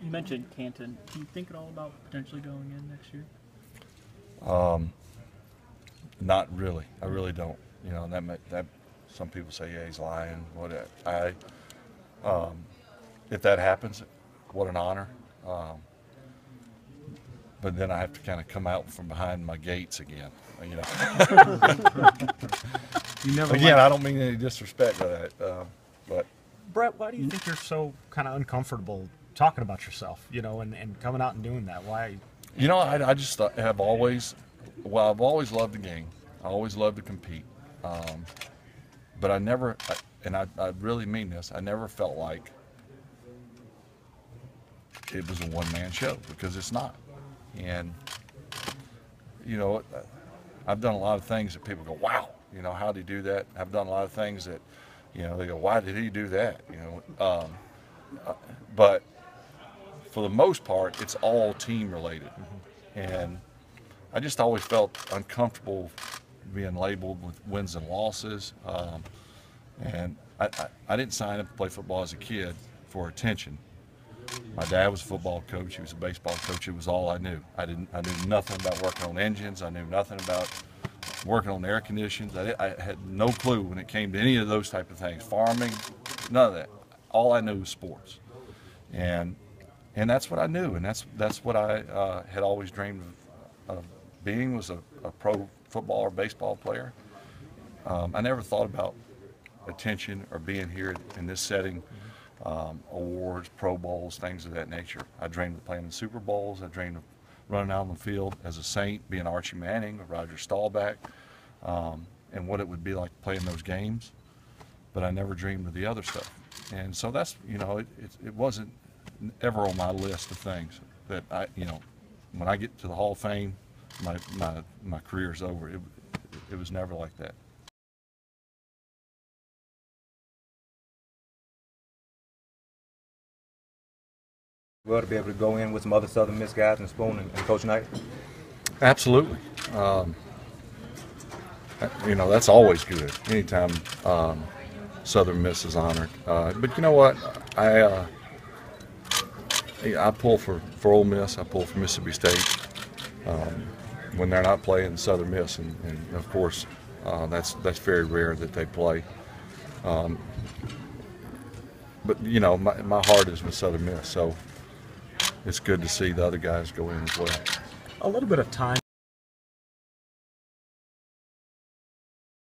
You mentioned Canton. Do you think at all about potentially going in next year? Not really. I really don't. You know, that some people say, yeah, he's lying. If that happens, what an honor. But then I have to kind of come out from behind my gates again. You know. You never. Again, I don't mean any disrespect by that, but. Brett, why do you think you're so kind of uncomfortable talking about yourself? You know, and coming out and doing that. Why? You know, I just have always, well, I've always loved the game. I always loved to compete. But I never, and I really mean this, I never felt like it was a one-man show, because it's not. And, you know, I've done a lot of things that people go, wow, you know, how did he do that? I've done a lot of things that, you know, they go, why did he do that? You know, but for the most part, it's all team related. And I just always felt uncomfortable being labeled with wins and losses. And I didn't sign up to play football as a kid for attention. My dad was a football coach. He was a baseball coach. It was all I knew. I knew nothing about working on engines. I knew nothing about working on air conditions. I had no clue when it came to any of those type of things. Farming, none of that. All I knew was sports. And that's what I knew, and that's what I had always dreamed of being, was a pro football or baseball player. I never thought about attention or being here in this setting, awards, Pro Bowls, things of that nature. I dreamed of playing in Super Bowls. I dreamed of running out on the field as a Saint, being Archie Manning or Roger Staubach, and what it would be like playing those games. But I never dreamed of the other stuff. And so that's, you know, it wasn't ever on my list of things that I, you know, when I get to the Hall of Fame, my career's over. It was never like that. Well, to be able to go in with some other Southern Miss guys and Spoon and Coach Knight? Absolutely. You know, that's always good. Anytime Southern Miss is honored. But you know what? I pull for Ole Miss. I pull for Mississippi State when they're not playing Southern Miss, and of course that's very rare that they play. But you know, my heart is with Southern Miss, so it's good to see the other guys go in as well. A little bit of time.